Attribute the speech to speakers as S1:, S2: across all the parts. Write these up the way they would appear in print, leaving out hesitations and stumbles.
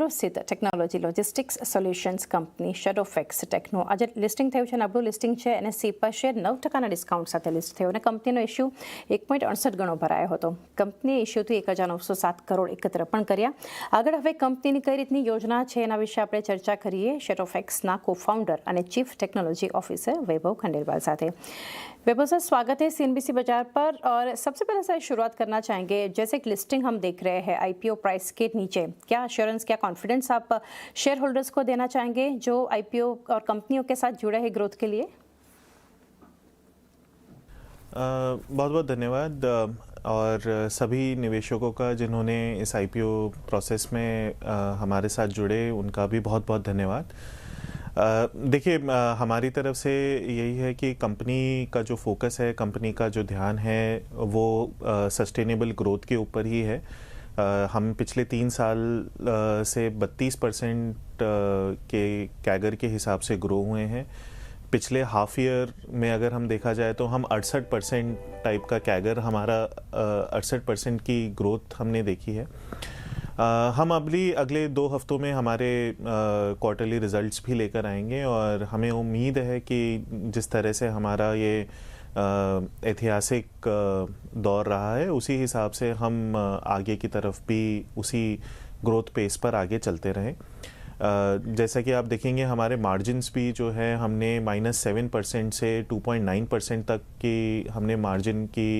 S1: બેંગ્લોર સ્થિત technology logistics solutions company Shadowfax ટેકનો આજે લિસ્ટિંગ થયું છે અને આપણું લિસ્ટિંગ છે એનએસસી પર શેર 9% ડિસ્કાઉન્ટ સાથે લિસ્ટ થયો અને કંપનીનો ઇસ્યુ 1.68 ગણો ભરાયો હતો. કંપનીએ ઇસ્યુથી 1907 કરોડ એકત્ર પણ કર્યા. આગળ હવે કંપનીની કઈ રીતની યોજના છે એના વિશે આપણે ચર્ચા કરીએ શેડોફેક્સના કોફાउंडर અને चीफ टेक्नोलॉजी ऑफिसर वैभव खंडेलवाल साथ. वैभव सर, स्वागत है सीएनबीसी बाजार पर. और सबसे पहले सर शुरुआत करना चाहेंगे, जैसे एक लिस्टिंग हम देख रहे हैं आईपीओ प्राइस के नीचे, क्या अश्योरेंस, क्या कॉन्फिडेंस आप शेयर होल्डर्स को देना चाहेंगे जो आईपीओ और कंपनियों के साथ जुड़े हैं ग्रोथ के लिए?
S2: बहुत बहुत धन्यवाद और सभी निवेशकों का जिन्होंने इस आईपीओ प्रोसेस में हमारे साथ जुड़े उनका भी बहुत बहुत धन्यवाद. देखिए, हमारी तरफ से यही है कि कंपनी का जो फोकस है, कंपनी का जो ध्यान है वो सस्टेनेबल ग्रोथ के ऊपर ही है. हम पिछले 3 साल से 32% के कैगर के हिसाब से ग्रो हुए हैं. पिछले हाफ ईयर में अगर हम देखा जाए तो हम 68% टाइप का कैगर, हमारा 68% की ग्रोथ हमने देखी है. हम अगले 2 हफ्तों में हमारे क्वार्टरली रिजल्ट्स भी लेकर आएंगे और हमें उम्मीद है कि जिस तरह से हमारा ये ऐतिहासिक दौर रहा है उसी हिसाब से हम आगे की तरफ भी उसी ग्रोथ पेस पर आगे चलते रहें. जैसा कि आप देखेंगे हमारे मार्जिन्स भी जो है हमने -7% से 2.9% तक की हमने मार्जिन की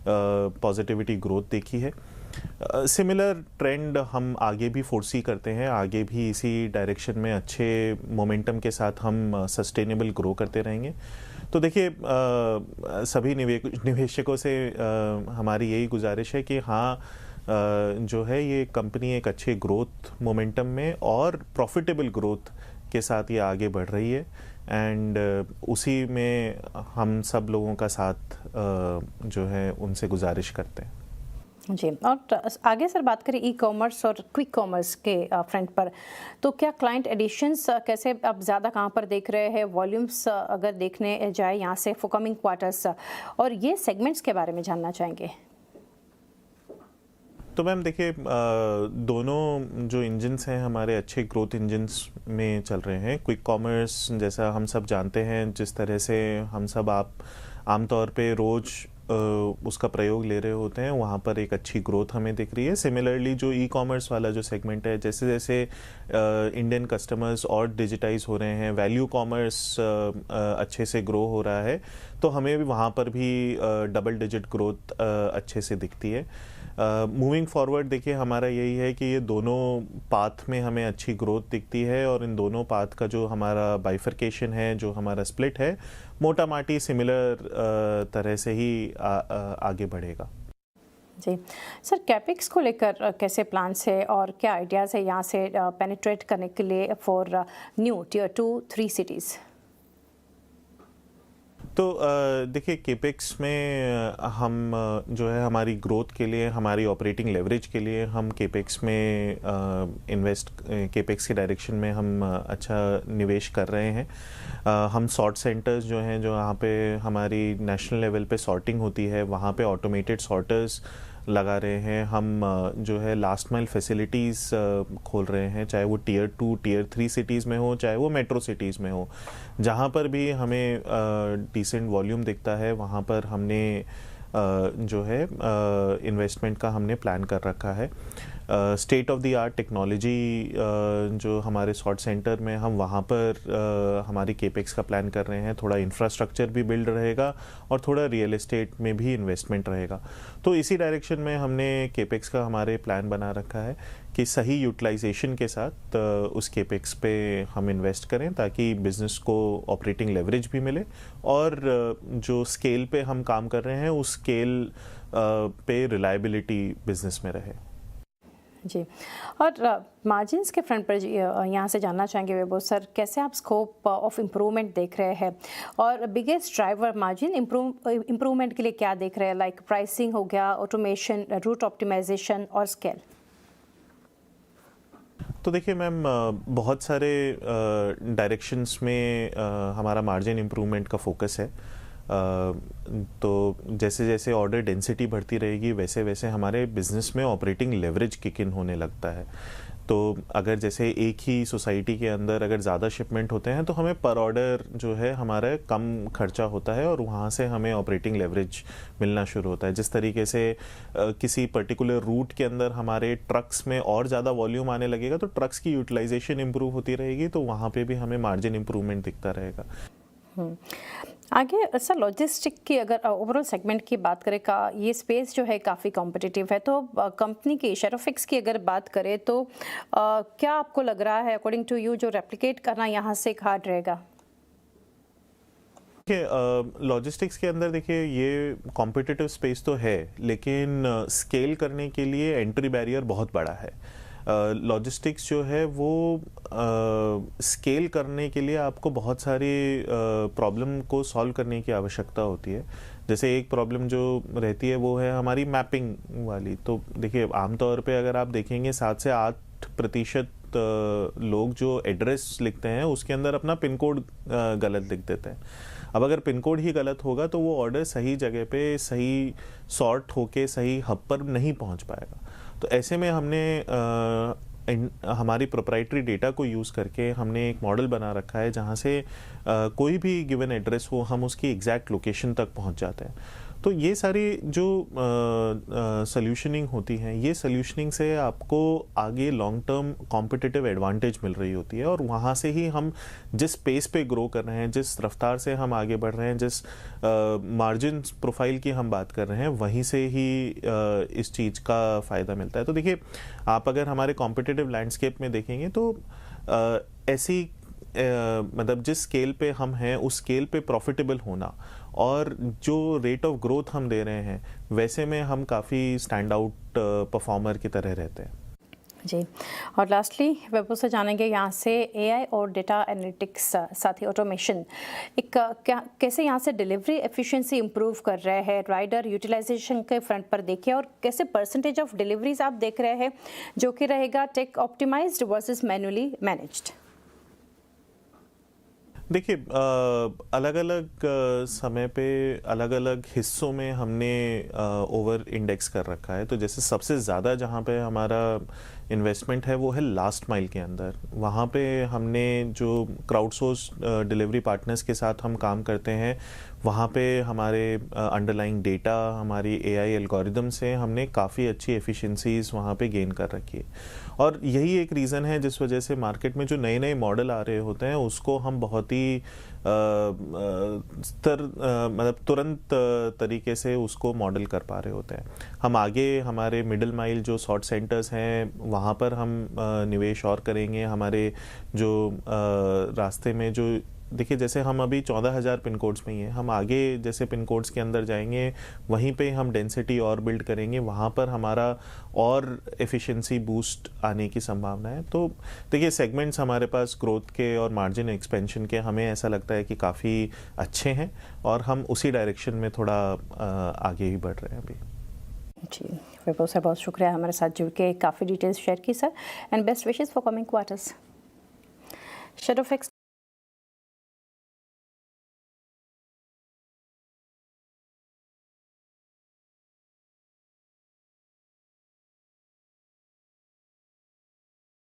S2: पॉजिटिविटी ग्रोथ देखी है. सिमिलर ट्रेंड हम आगे भी फोर्सी करते हैं. आगे भी इसी डायरेक्शन में अच्छे मोमेंटम के साथ हम सस्टेनेबल ग्रो करते रहेंगे. तो देखिए, सभी निवेशकों से हमारी यही गुजारिश है कि हाँ, जो है ये कंपनी एक अच्छे ग्रोथ मोमेंटम में और प्रॉफिटेबल ग्रोथ के साथ ये आगे बढ़ रही है एंड उसी में हम सब लोगों का साथ जो है उनसे गुजारिश करते हैं.
S1: जी, और आगे सर बात करें ई कॉमर्स और क्विक कॉमर्स के फ्रंट पर, तो क्या क्लाइंट एडिशंस कैसे अब ज़्यादा कहाँ पर देख रहे हैं, वॉल्यूम्स अगर देखने जाए यहाँ से फॉर कमिंग क्वार्टर्स, और ये सेगमेंट्स के बारे में जानना चाहेंगे.
S2: तो मैम देखिए, दोनों जो इंजन्स हैं हमारे अच्छे ग्रोथ इंजन्स में चल रहे हैं. क्विक कॉमर्स जैसा हम सब जानते हैं, जिस तरह से हम सब आप आमतौर पे रोज़ उसका प्रयोग ले रहे होते हैं, वहाँ पर एक अच्छी ग्रोथ हमें दिख रही है. सिमिलरली जो ई कॉमर्स वाला जो सेगमेंट है, जैसे जैसे इंडियन कस्टमर्स और डिजिटाइज हो रहे हैं, वैल्यू कॉमर्स अच्छे से ग्रो हो रहा है, तो हमें भी वहाँ पर भी डबल डिजिट ग्रोथ अच्छे से दिखती है. मूविंग फॉरवर्ड देखिए, हमारा यही है कि ये दोनों पाथ में हमें अच्छी ग्रोथ दिखती है और इन दोनों पाथ का जो हमारा बाइफर्केशन है, जो हमारा स्प्लिट है, मोटा माटी सिमिलर तरह से ही आगे बढ़ेगा.
S1: जी सर, कैपेक्स को लेकर कैसे प्लान्स है और क्या आइडियाज़ है यहाँ से पेनिट्रेट करने के लिए फॉर न्यू टियर 2-3 सिटीज़?
S2: तो देखिए, केपेक्स में हम जो है हमारी ग्रोथ के लिए, हमारी ऑपरेटिंग लेवरेज के लिए हम केपेक्स में केपेक्स के डायरेक्शन में हम अच्छा निवेश कर रहे हैं. हम सॉर्ट सेंटर्स जो हैं, जो यहाँ पे हमारी नेशनल लेवल पे सॉर्टिंग होती है, वहाँ पे ऑटोमेटेड सॉर्टर्स लगा रहे हैं. हम जो है लास्ट माइल फैसिलिटीज़ खोल रहे हैं, चाहे वो टियर 2, टियर 3 सिटीज़ में हो, चाहे वो मेट्रो सिटीज़ में हो. जहाँ पर भी हमें डिसेंट वॉल्यूम दिखता है, वहाँ पर हमने जो है इन्वेस्टमेंट का हमने प्लान कर रखा है. State of the art technology जो हमारे सॉर्ट सेंटर में, हम वहाँ पर हमारी केपेक्स का प्लान कर रहे हैं. थोड़ा इंफ्रास्ट्रक्चर भी बिल्ड रहेगा और थोड़ा रियल एस्टेट में भी इन्वेस्टमेंट रहेगा. तो इसी डायरेक्शन में हमने केपेक्स का हमारे प्लान बना रखा है कि सही यूटिलाइजेशन के साथ उस केपेक्स पे हम इन्वेस्ट करें, ताकि बिज़नेस को ऑपरेटिंग लेवरेज भी मिले और जो स्केल पे हम काम कर रहे हैं उस स्केल पे रिलायबिलिटी बिज़नेस में रहे.
S1: जी, और मार्जिन्स के फ्रंट पर यहाँ से जानना चाहेंगे वैभव सर, कैसे आप स्कोप ऑफ इम्प्रूवमेंट देख रहे हैं और बिगेस्ट ड्राइवर मार्जिन इम्प्रूवमेंट के लिए क्या देख रहे हैं, लाइक प्राइसिंग हो गया, ऑटोमेशन, रूट ऑप्टिमाइजेशन और स्केल?
S2: तो देखिए मैम, बहुत सारे डायरेक्शंस में हमारा मार्जिन इम्प्रूवमेंट का फोकस है. तो जैसे जैसे ऑर्डर डेंसिटी बढ़ती रहेगी, वैसे वैसे हमारे बिजनेस में ऑपरेटिंग लेवरेज किक इन होने लगता है. तो अगर जैसे एक ही सोसाइटी के अंदर अगर ज़्यादा शिपमेंट होते हैं तो हमें पर ऑर्डर जो है हमारा कम खर्चा होता है और वहाँ से हमें ऑपरेटिंग लेवरेज मिलना शुरू होता है। जिस तरीके से किसी पर्टिकुलर रूट के अंदर हमारे ट्रक्स में और ज़्यादा वॉल्यूम आने लगेगा तो ट्रक्स की यूटिलाइजेशन इंप्रूव होती रहेगी, तो वहाँ पे भी हमें मार्जिन इंप्रूवमेंट दिखता रहेगा।
S1: आगे सर लॉजिस्टिक की अगर ओवरऑल सेगमेंट की बात करें का ये स्पेस जो है काफ़ी कॉम्पिटिटिव है, तो कंपनी की शेडोफिक्स की अगर बात करें तो क्या आपको लग रहा है अकॉर्डिंग टू यू जो रेप्लिकेट करना यहाँ से हार्ड रहेगा?
S2: देखिए लॉजिस्टिक्स के अंदर देखिए ये कॉम्पिटिटिव स्पेस तो है, लेकिन स्केल करने के लिए एंट्री बैरियर बहुत बड़ा है। लॉजिस्टिक्स जो है वो स्केल करने के लिए आपको बहुत सारी प्रॉब्लम को सॉल्व करने की आवश्यकता होती है। जैसे एक प्रॉब्लम जो रहती है वो है हमारी मैपिंग वाली। तो देखिए आमतौर पे अगर आप देखेंगे 7 से 8% लोग जो एड्रेस लिखते हैं उसके अंदर अपना पिन कोड गलत लिख देते हैं। अब अगर पिन कोड ही गलत होगा तो वो ऑर्डर सही जगह पे सही सॉर्ट होके सही हब पर नहीं पहुंच पाएगा। तो ऐसे में हमने हमारी प्रोप्राइटरी डेटा को यूज़ करके हमने एक मॉडल बना रखा है जहाँ से कोई भी गिवन एड्रेस हो हम उसकी एग्जैक्ट लोकेशन तक पहुँच जाते हैं। तो ये सारी जो सॉल्यूशनिंग होती हैं, ये सॉल्यूशनिंग से आपको आगे लॉन्ग टर्म कॉम्पिटिटिव एडवांटेज मिल रही होती है और वहाँ से ही हम जिस पेस पे ग्रो कर रहे हैं, जिस रफ्तार से हम आगे बढ़ रहे हैं, जिस मार्जिन प्रोफाइल की हम बात कर रहे हैं, वहीं से ही इस चीज़ का फ़ायदा मिलता है। तो देखिए आप अगर हमारे कॉम्पिटिटिव लैंडस्केप में देखेंगे तो ऐसी मतलब जिस स्केल पे हम हैं उस स्केल पे प्रॉफिटेबल होना और जो रेट ऑफ ग्रोथ हम दे रहे हैं वैसे में हम काफ़ी स्टैंड आउट परफॉर्मर की तरह रहते हैं।
S1: जी, और लास्टली वैभव से जानेंगे यहाँ से एआई और डेटा एनालिटिक्स साथ ही ऑटोमेशन एक क्या कैसे यहाँ से डिलीवरी एफिशिएंसी इंप्रूव कर रहे हैं राइडर यूटिलाइजेशन के फ्रंट पर देखिए, और कैसे परसेंटेज ऑफ डिलीवरीज आप देख रहे हैं जो कि रहेगा tech optimized versus manually managed?
S2: देखिए अलग अलग समय पे अलग अलग हिस्सों में हमने ओवर इंडेक्स कर रखा है। तो जैसे सबसे ज़्यादा जहाँ पे हमारा इन्वेस्टमेंट है वो है लास्ट माइल के अंदर। वहाँ पे हमने जो क्राउडसोर्स डिलीवरी पार्टनर्स के साथ हम काम करते हैं, वहाँ पे हमारे अंडरलाइंग डेटा, हमारी एआई एल्गोरिदम से हमने काफ़ी अच्छी एफिशिएंसीज वहाँ पे गेन कर रखी है। और यही एक रीज़न है जिस वजह से मार्केट में जो नए नए मॉडल आ रहे होते हैं उसको हम बहुत ही मतलब तुरंत तरीके से उसको मॉडल कर पा रहे होते हैं। हम आगे हमारे मिडिल माइल जो सॉर्ट सेंटर्स हैं वहाँ पर हम निवेश और करेंगे। हमारे जो रास्ते में जो देखिए जैसे हम अभी 14,000 पिन कोड्स में ही हैं, हम आगे जैसे पिन कोड्स के अंदर जाएंगे वहीं पे हम डेंसिटी और बिल्ड करेंगे, वहाँ पर हमारा और एफिशिएंसी बूस्ट आने की संभावना है। तो देखिए सेगमेंट्स हमारे पास ग्रोथ के और मार्जिन एक्सपेंशन के हमें ऐसा लगता है कि काफ़ी अच्छे हैं और हम उसी डायरेक्शन में थोड़ा आगे ही बढ़ रहे हैं अभी।
S1: जी, वैभव सर बहुत शुक्रिया हमारे साथ जुड़ के काफ़ी डिटेल्स शेयर की sir, and best wishes for coming quarters. शेडोफिक्स